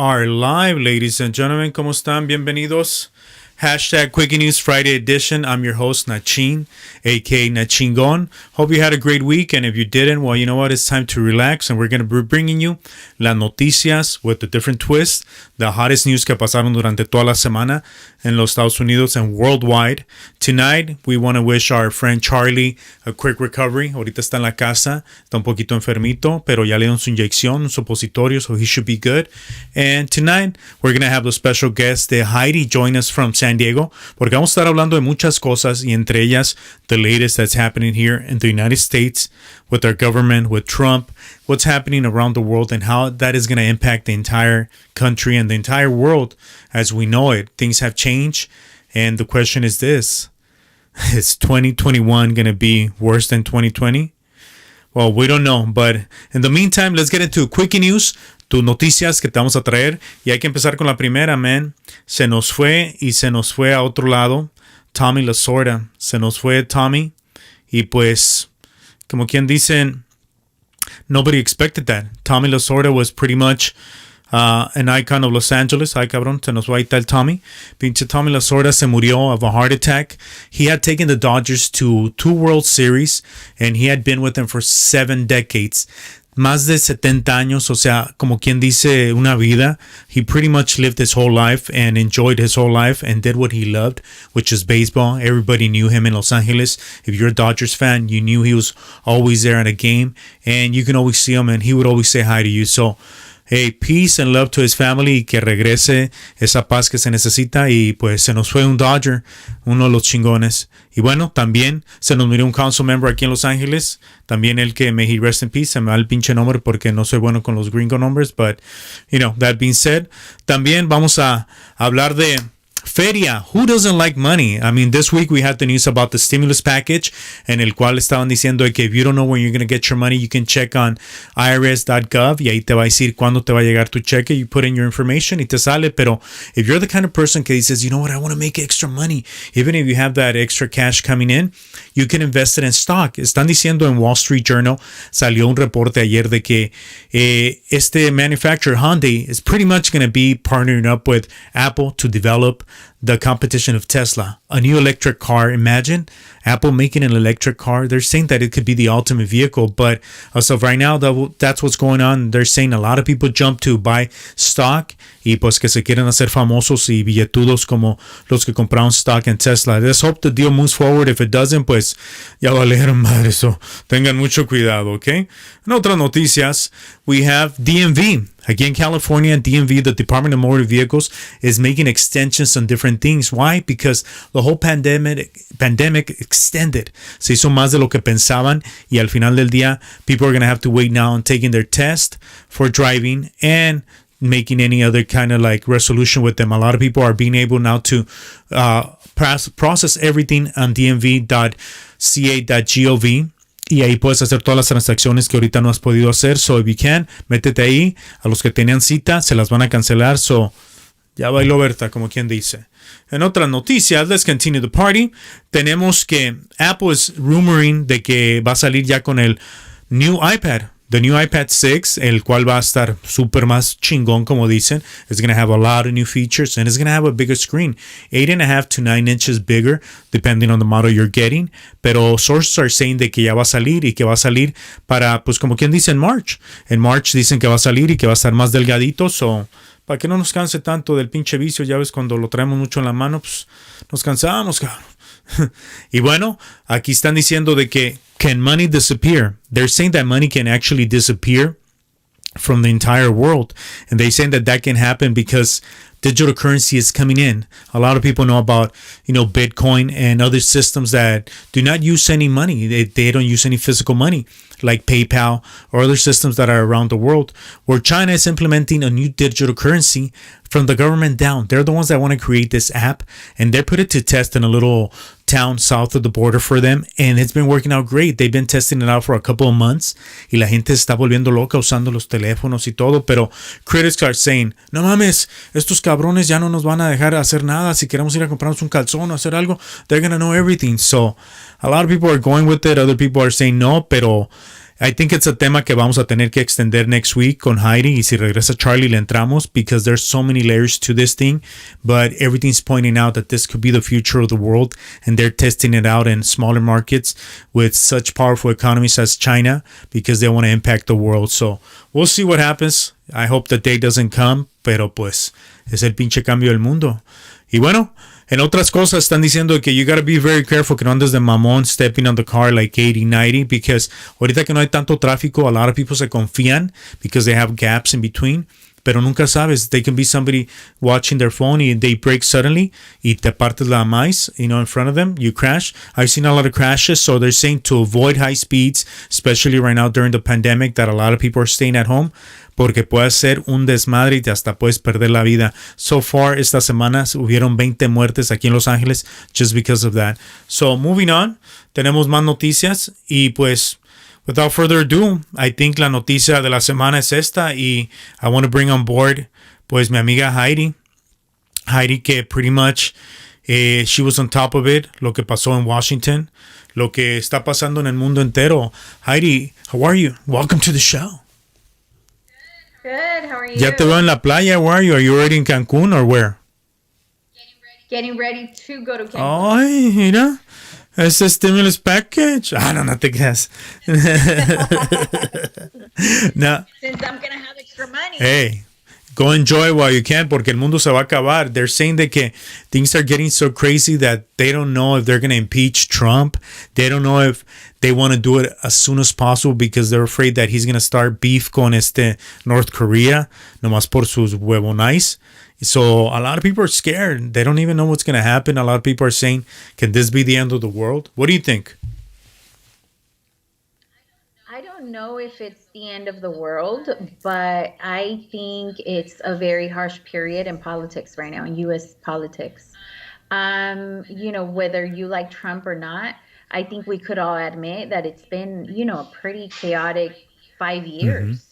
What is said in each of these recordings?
are live, ladies and gentlemen. ¿Cómo están? Bienvenidos. Hashtag Quickie News Friday edition. I'm your host, Nachin, aka Nachingon. Hope you had a great week, and if you didn't, well, you know what? It's time to relax, and we're going to be bringing you las noticias with a different twist, the hottest news que pasaron durante toda la semana en los Estados Unidos and worldwide. Tonight, we want to wish our friend Charlie a quick recovery. Ahorita está en la casa, está un poquito enfermito, pero ya le dieron su inyección, un supositorio, so he should be good. And tonight, we're going to have a special guest, Heidi, join us from San Diego, porque vamos a estar hablando de muchas cosas, y entre ellas, the latest that's happening here in the United States with our government, with Trump, what's happening around the world, and how that is going to impact the entire country and the entire world as we know it. Things have changed, and the question is this: is 2021 going to be worse than 2020? Well, we don't know, but in the meantime, let's get into Quickie News, tus noticias que te vamos a traer, y hay que empezar con la primera, man. Se nos fue a otro lado. Tommy Lasorda, se nos fue Tommy, y pues, como quien dicen, nobody expected that. Tommy Lasorda was pretty much an icon of Los Angeles. Ay, cabrón, se nos va a ir Tommy. Pinche Tommy Lasorda se murió of a heart attack. He had taken the Dodgers to 2 World Series, and he had been with them for 7 decades. Más de 70 años, o sea, como quien dice, una vida. He pretty much lived his whole life and enjoyed his whole life and did what he loved, which is baseball. Everybody knew him in Los Angeles. If you're a Dodgers fan, you knew he was always there at a game, and you can always see him, and he would always say hi to you. So, hey, peace and love to his family, y que regrese esa paz que se necesita. Y pues se nos fue un Dodger, uno de los chingones. Y bueno, también se nos murió un council member aquí en Los Ángeles. También el que, may he rest in peace. Se me va el pinche nombre porque no soy bueno con los gringo numbers. But, you know, that being said, también vamos a hablar de feria. Who doesn't like money? I mean, this week we had the news about the stimulus package, en el cual estaban diciendo que if you don't know when you're going to get your money, you can check on irs.gov, y ahí te va a decir cuándo te va a llegar tu cheque. You put in your information y te sale. Pero if you're the kind of person que dices, you know what, I want to make extra money, even if you have that extra cash coming in, you can invest it in stock. Están diciendo en Wall Street Journal, salió un reporte ayer de que este manufacturer Hyundai is pretty much going to be partnering up with Apple to develop the competition of Tesla, a new electric car. Imagine Apple making an electric car. They're saying that it could be the ultimate vehicle, but as of right now, that's what's going on. They're saying a lot of people jump to buy stock, y pues que se quieren hacer famosos y billetudos como los que compraron stock en Tesla. Let's hope the deal moves forward. If it doesn't, pues ya valieron madre. So tengan mucho cuidado, okay? En otras noticias, we have DMV. Aquí en California, DMV, the Department of Motor Vehicles, is making extensions on different things. Why? Because the whole pandemic extended. Se hizo más de lo que pensaban, y al final del día, people are going to have to wait now on taking their test for driving and making any other kind of like resolution with them. A lot of people are being able now to process everything on dmv.ca.gov. Y ahí puedes hacer todas las transacciones que ahorita no has podido hacer. So if you can, métete ahí. A los que tenían cita, se las van a cancelar. So ya bailó Berta, como quien dice. En otras noticias, let's continue the party. Tenemos que Apple is rumoring de que va a salir ya con el new iPad. The new iPad 6, el cual va a estar súper más chingón, como dicen. It's going to have a lot of new features, and it's going to have a bigger screen. 8.5 to 9 inches bigger, depending on the model you're getting. Pero sources are saying de que ya va a salir, y que va a salir para, pues como quien dice, en March. En March dicen que va a salir y que va a estar más delgadito, so para que no nos canse tanto del pinche vicio. Ya ves, cuando lo traemos mucho en la mano, pues nos cansamos, cabrón. Y bueno, aquí están diciendo de que can money disappear? They're saying that money can actually disappear from the entire world. And they're saying that that can happen because digital currency is coming in. A lot of people know about, Bitcoin and other systems that do not use any money. They don't use any physical money, like PayPal or other systems that are around the world, where China is implementing a new digital currency from the government down. They're the ones that want to create this app, and they put it to test in a little town south of the border for them, and it's been working out great. They've been testing it out for a couple of months, y la gente se está volviendo loca usando los teléfonos y todo, pero critics are saying, no mames, estos cabrones ya no nos van a dejar hacer nada. Si queremos ir a comprarnos un calzón o hacer algo, they're gonna know everything. So a lot of people are going with it. Other people are saying no, pero I think it's a tema que vamos a tener que extender next week con Heidi. Y si regresa Charlie, le entramos because there's so many layers to this thing. But everything's pointing out that this could be the future of the world. And they're testing it out in smaller markets with such powerful economies as China because they want to impact the world. So we'll see what happens. I hope the day doesn't come. Pero pues es el pinche cambio del mundo. Y bueno, en otras cosas están diciendo que you gotta be very careful que no andes de mamón stepping on the car like 80, 90 because ahorita que no hay tanto tráfico, a lot of people se confían because they have gaps in between. Pero nunca sabes. They can be somebody watching their phone and they break suddenly y te partes la maíz, in front of them. You crash. I've seen a lot of crashes. So they're saying to avoid high speeds, especially right now during the pandemic that a lot of people are staying at home porque puede ser un desmadre y hasta puedes perder la vida. So far, esta semana hubieron 20 muertes aquí en Los Ángeles just because of that. So moving on, tenemos más noticias y pues without further ado, I think la noticia de la semana es esta y I want to bring on board pues mi amiga Heidi. Heidi que pretty much she was on top of it, lo que pasó en Washington, lo que está pasando en el mundo entero. Heidi, how are you? Welcome to the show. Good. How are you? Ya te veo en la playa. Where are you? Are you already in Cancun or where? Getting ready to go to Cancun. Ay, mira. Ese stimulus package. No te creas. No. Since I'm gonna have extra money. Hey, go enjoy while you can porque el mundo se va a acabar. They're saying that que things are getting so crazy that they don't know if they're going to impeach Trump. They don't know if they want to do it as soon as possible because they're afraid that he's going to start beef con North Korea, nomás por sus huevonais. So a lot of people are scared. They don't even know what's going to happen. A lot of people are saying, can this be the end of the world? What do you think? I don't know if it's the end of the world, but I think it's a very harsh period in politics right now, in US politics. Whether you like Trump or not, I think we could all admit that it's been, a pretty chaotic 5 years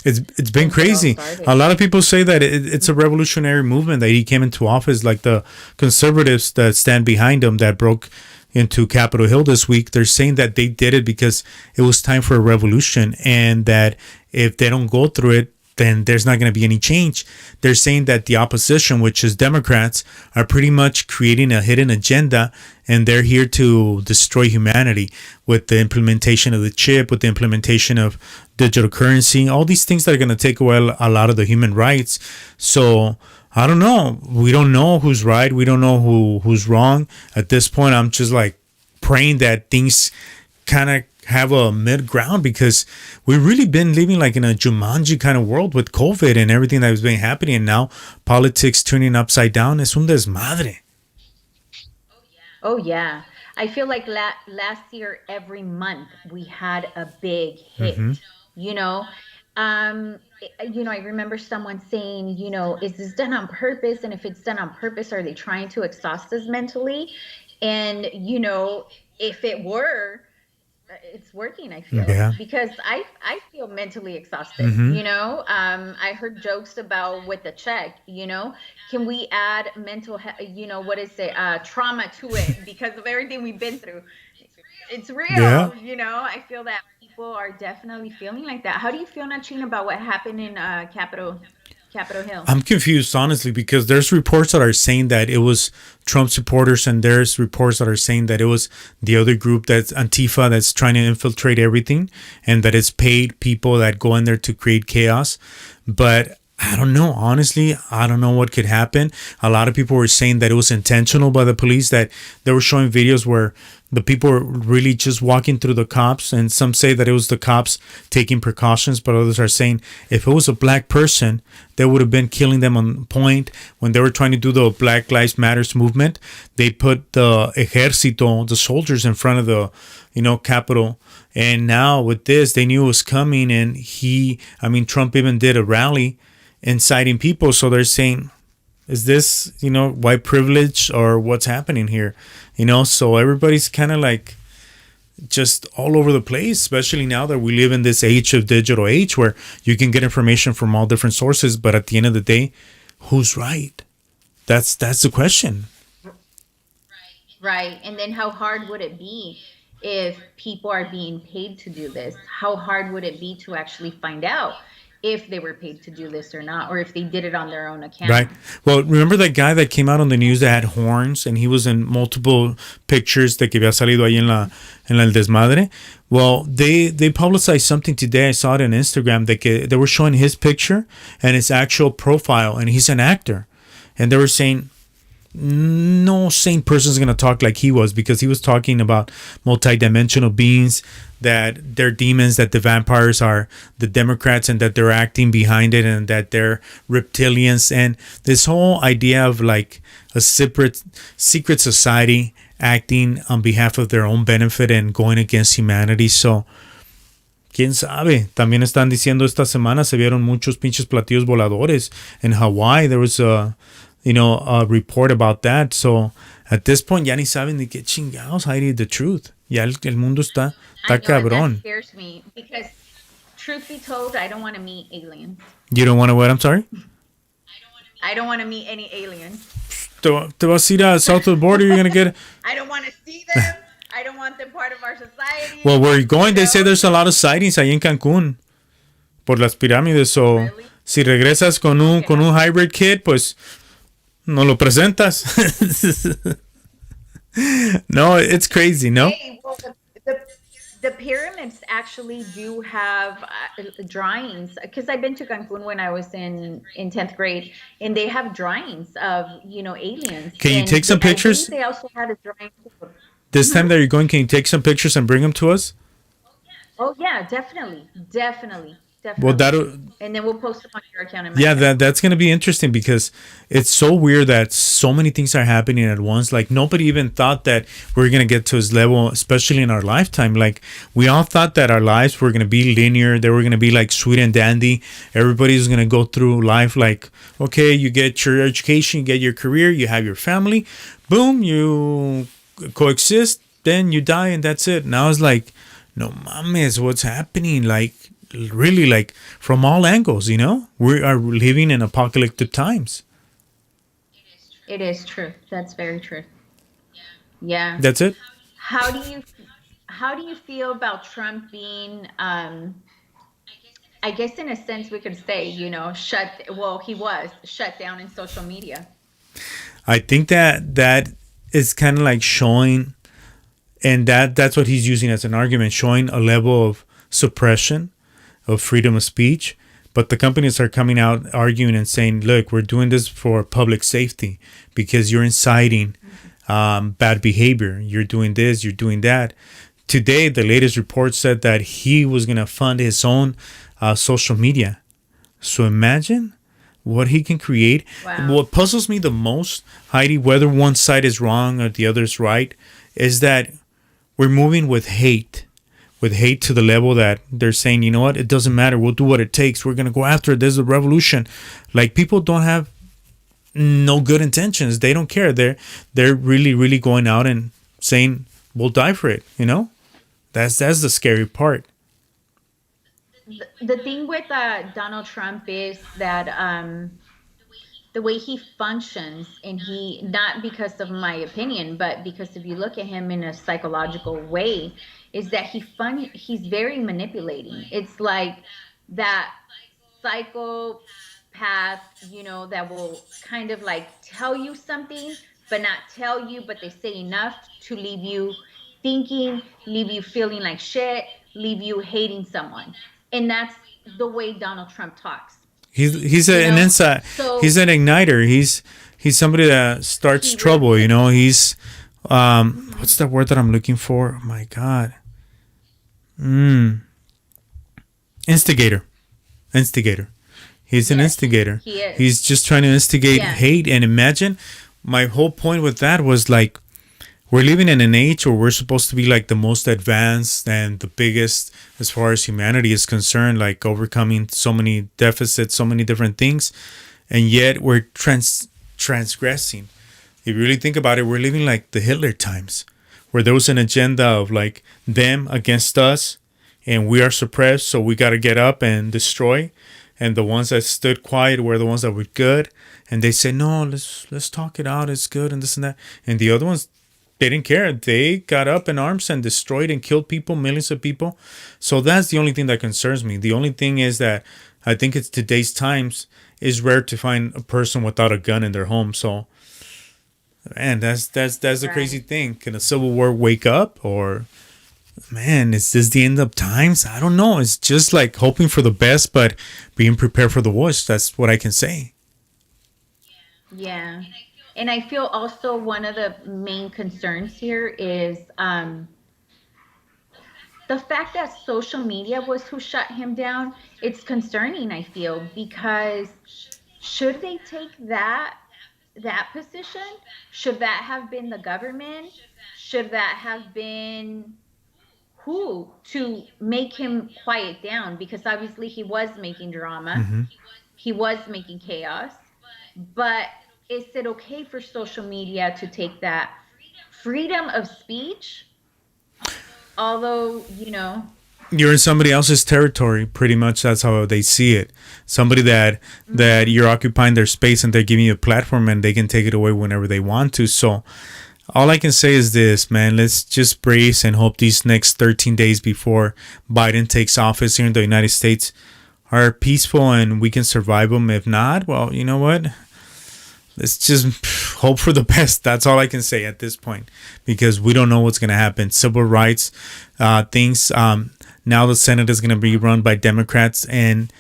It's been since it all crazy. A started. lot of people say that it's a revolutionary movement that he came into office, like the conservatives that stand behind him that broke into Capitol Hill this week. They're saying that they did it because it was time for a revolution and that if they don't go through it, then there's not going to be any change. They're saying that the opposition, which is Democrats, are pretty much creating a hidden agenda and they're here to destroy humanity with the implementation of the chip, with the implementation of digital currency, all these things that are going to take away a lot of the human rights. So I don't know. We don't know who's right. We don't know who's wrong. At this point, I'm just like praying that things kind of have a mid ground because we've really been living like in a Jumanji kind of world with COVID and everything that has been happening. And now politics turning upside down. Es un desmadre. Oh yeah. I feel like last year, every month we had a big hit, you know? I remember someone saying, is this done on purpose? And if it's done on purpose, are they trying to exhaust us mentally? And, if it were, it's working, I feel, Yeah. because I feel mentally exhausted, I heard jokes about with the check, can we add what is it, trauma to it because of everything we've been through. It's Yeah. real, I feel that people are definitely feeling like that. How do you feel, Nachin, about what happened in Capitol Hill? I'm confused, honestly, because there's reports that are saying that it was Trump supporters, and there's reports that are saying that it was the other group that's Antifa that's trying to infiltrate everything, and that it's paid people that go in there to create chaos. But I don't know. Honestly, I don't know what could happen. A lot of people were saying that it was intentional by the police, that they were showing videos where the people were really just walking through the cops. And some say that it was the cops taking precautions, but others are saying if it was a black person, they would have been killing them on point. When they were trying to do the Black Lives Matters movement, they put the ejército, the soldiers, in front of the, Capitol. And now with this, they knew it was coming. And Trump even did a rally inciting people. So they're saying, is this, white privilege or what's happening here? So everybody's kind of like just all over the place, especially now that we live in this age of digital age where you can get information from all different sources. But at the end of the day, who's right? That's the question. Right. And then how hard would it be if people are being paid to do this? How hard would it be to actually find out if they were paid to do this or not, or if they did it on their own Right. account? Well, remember that guy that came out on the news that had horns and he was in multiple pictures de que había salido ahí en el desmadre? Well, they publicized something today. I saw it on Instagram that they were showing his picture and his actual profile, and he's an actor. And they were saying no sane person is going to talk like he was, because he was talking about multidimensional beings, that they're demons, that the vampires are the Democrats, and that they're acting behind it, and that they're reptilians, and this whole idea of like a secret society acting on behalf of their own benefit and going against humanity. So quién sabe. También están diciendo esta semana se vieron muchos pinches platillos voladores in Hawaii. There was a report about that. So at this point ya ni saben ni qué chingados, Heidi, the truth. Ya el mundo está I know, and that cabrón. scares me because, truth be told, I don't want to meet aliens. You don't want to what? I'm sorry? I don't want to meet any aliens. Te vas a ir a south of the border, you're going to get... I don't want to see them. I don't want them part of our society. Well, where you're going, you they say know? there's a lot of sightings ahí en Cancún por las pirámides. So, Really? si regresas con un hybrid kit, pues no lo presentas. No, it's crazy, no? Hey, well, the pyramids actually do have drawings, because I've been to Cancun when I was in 10th grade, and they have drawings of, aliens. Can you And take some I believe pictures? they also had a drawing. This time that you're going, can you take some pictures and bring them to us? Oh yeah, definitely, definitely, Well, definitely. And then we'll post them on your account and my yeah, account. that's going to be interesting, because it's so weird that so many things are happening at once. Like, nobody even thought that we're going to get to this level, especially in our lifetime. Like, we all thought that our lives were going to be linear. They were going to be like sweet and dandy. Everybody's going to go through life like, okay, you get your education, you get your career, you have your family, boom, you coexist, then you die, and that's it. Now it's like, no mames, what's happening? Like, really, like, from all angles, we are living in apocalyptic times. It is true. That's very true. Yeah. That's it. How do you how do you feel about Trump being, I guess in a sense we could say, he was shut down in social media. I think that is kind of like showing, and that's what he's using as an argument, showing a level of suppression of freedom of speech. But the companies are coming out arguing and saying, look, we're doing this for public safety, because you're inciting bad behavior. You're doing this, you're doing that. Today, the latest report said that he was going to fund his own social media. So imagine what he can create. Wow. What puzzles me the most, Heidi, whether one side is wrong or the other is right, is that we're moving with hate to the level that they're saying, you know what, it doesn't matter, we'll do what it takes, we're going to go after it, there's a revolution. Like, people don't have no good intentions. They don't care. They're really, really going out and saying, we'll die for it. That's the scary part. The thing with Donald Trump is that the way he functions, and he, not because of my opinion, but because if you look at him in a psychological way, is that he's very manipulating. It's like that psychopath, that will kind of like tell you something, but not tell you, but they say enough to leave you thinking, leave you feeling like shit, leave you hating someone. And that's the way Donald Trump talks. He's an inside. So He's an igniter. He's somebody that starts he trouble. really is. He's what's the word that I'm looking for? Oh my God. Instigator. He's an Yes, instigator. he is. He's just trying to instigate Yeah. hate. And imagine, my whole point with that was like, we're living in an age where we're supposed to be like the most advanced and the biggest as far as humanity is concerned, like overcoming so many deficits, so many different things, and yet we're transgressing. If you really think about it, we're living like the Hitler times, where there was an agenda of like them against us, and we are suppressed, so we got to get up and destroy. And the ones that stood quiet were the ones that were good, and they said, no, let's talk it out, it's good, and this and that. And the other ones, they didn't care. They got up in arms and destroyed and killed people, millions of people. So that's the only thing that concerns me. The only thing is that I think it's today's times is rare to find a person without a gun in their home. So, man, that's the crazy Right. thing. Can a civil war wake up, or man, is this the end of times? I don't know. It's just like hoping for the best, but being prepared for the worst. That's what I can say. Yeah. And I feel also one of the main concerns here is the fact that social media was who shut him down. It's concerning, I feel, because should they take that position? Should that have been the government? Should that have been who to make him quiet down? Because obviously he was making drama, Hmm. he was making chaos. But is it okay for social media to take that freedom of speech? Although, You're in somebody else's territory. Pretty much, that's how they see it. Somebody that mhm, you're occupying their space and they're giving you a platform and they can take it away whenever they want to. So all I can say is this, man. Let's just brace and hope these next 13 days before Biden takes office here in the United States are peaceful and we can survive them. If not, well, you know what? Let's just hope for the best. That's all I can say at this point because we don't know what's going to happen. Civil rights things. Now the Senate is going to be run by Democrats and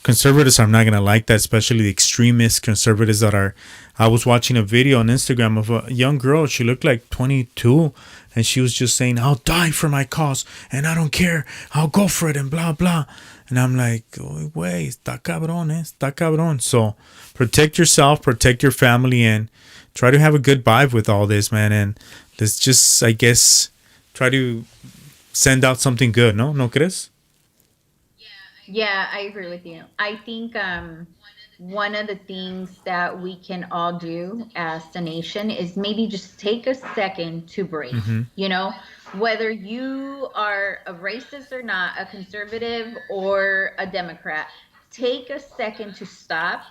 conservatives are not going to like that, especially the extremist conservatives that are. I was watching a video on Instagram of a young girl. She looked like 22 and she was just saying, I'll die for my cause and I don't care. I'll go for it and blah, blah. And I'm like, oh, wait, está cabrón, está cabrón. So protect yourself, protect your family, and try to have a good vibe with all this, man. And let's just, I guess, try to send out something good, no? ¿No crees? yeah, I agree with you. I think one of the things that we can all do as a nation is maybe just take a second to breathe. Mm-hmm. You know, whether you are a racist or not, a conservative or a Democrat, take a second to stop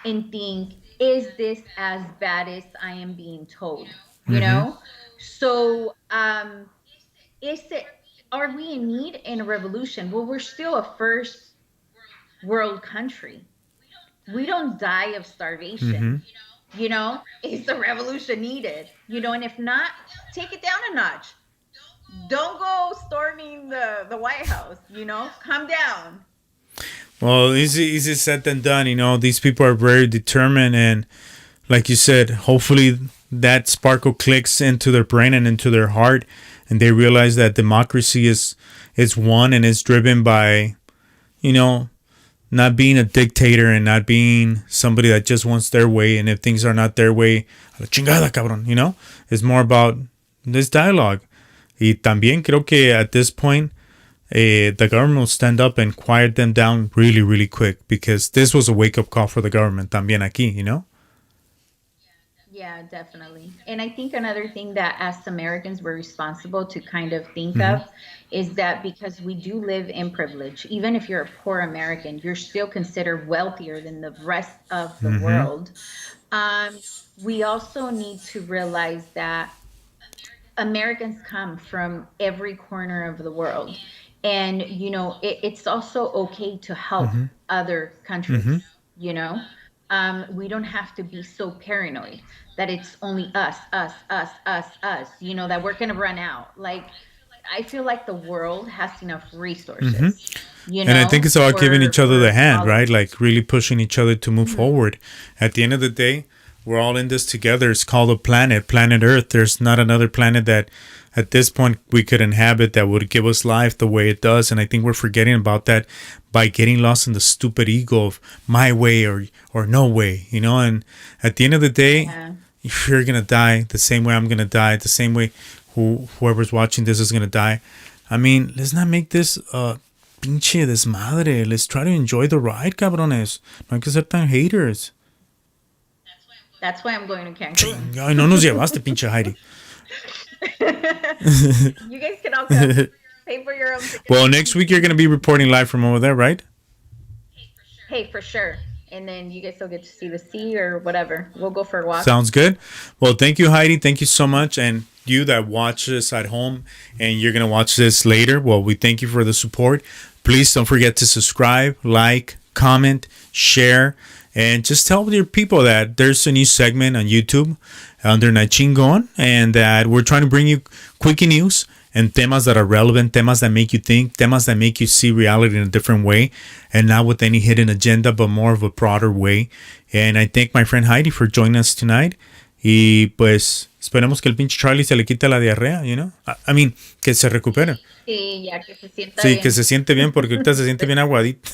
and think, is this as bad as I am being told? You Mm-hmm. know? So, is it, are we in need in a revolution? Well, we're still a first world country. We don't die of Mm-hmm. starvation. Is the revolution needed? And if not, take it down a notch. Don't go storming the White House. Calm down. Well, easy said than done. You know, these people are very determined, and like you said, hopefully that sparkle clicks into their brain and into their heart, and they realize that democracy is won and is driven by, you know, not being a dictator and not being somebody that just wants their way. And if things are not their way, a la chingada, cabrón. You know, it's more about this dialogue. Y también creo que at this point the government will stand up and quiet them down really, really quick because this was a wake up call for the government también aquí, you know? Yeah, definitely. And I think another thing that as Americans we're responsible to kind of think Mm-hmm. of is that because we do live in privilege, even if you're a poor American, you're still considered wealthier than the rest of the Mm-hmm. world. Um, we also need to realize that Americans come from every corner of the world. And, it's also okay to help Mm-hmm. other Mm-hmm. countries, you know? We don't have to be so paranoid that it's only us, us, us, us, us, that we're going to run out. Like, I feel like the world has enough Mm-hmm. resources, And I think it's about giving each other the for hand, all of right? us. Like really pushing each other to move Mhm. forward. At the end of the day, we're all in this together. It's called a planet, planet Earth. There's not another planet that at this point we could inhabit that would give us life the way it does. And I think we're forgetting about that by getting lost in the stupid ego of my way or no way, you know? And at the end of the day, Yeah. if you're gonna die the same way I'm gonna die, the same way whoever's watching this is gonna die. I mean, let's not make this pinche desmadre. Let's try to enjoy the ride, cabrones. No hay que ser tan haters. That's why I'm going to Cancun. Chinga, no nos llevaste, pinche Heidi. You guys can all come. Pay for your own tickets. Well, next week you're gonna be reporting live from over there, right? Hey, for sure. and then you guys still get to see the sea or whatever. We'll go for a walk. Sounds good. Well, thank you, Heidi. Thank you so much. And you that watch this at home and you're going to watch this later, well, we thank you for the support. Please don't forget to subscribe, like, comment, share, and just tell your people that there's a new segment on YouTube under Nachingon and that we're trying to bring you quickie news and temas that are relevant, temas that make you think, temas that make you see reality in a different way, and not with any hidden agenda, but more of a broader way. And I thank my friend Heidi for joining us tonight. Y pues esperemos que el pinche Charlie se le quite la diarrea, you know? I mean, que se recupere. Sí, ya que se sienta Sí, bien. que se siente bien porque ahorita se siente bien aguadito.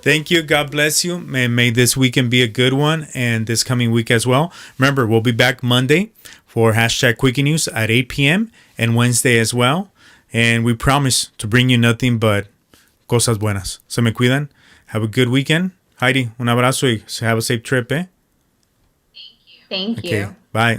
Thank you. God bless you. May this weekend be a good one and this coming week as well. Remember, we'll be back Monday for hashtag Quickie News at 8 p.m. and Wednesday as well. And we promise to bring you nothing but cosas buenas. Se me cuidan. Have a good weekend. Heidi, un abrazo y have a safe trip, eh? Thank Okay, you. bye.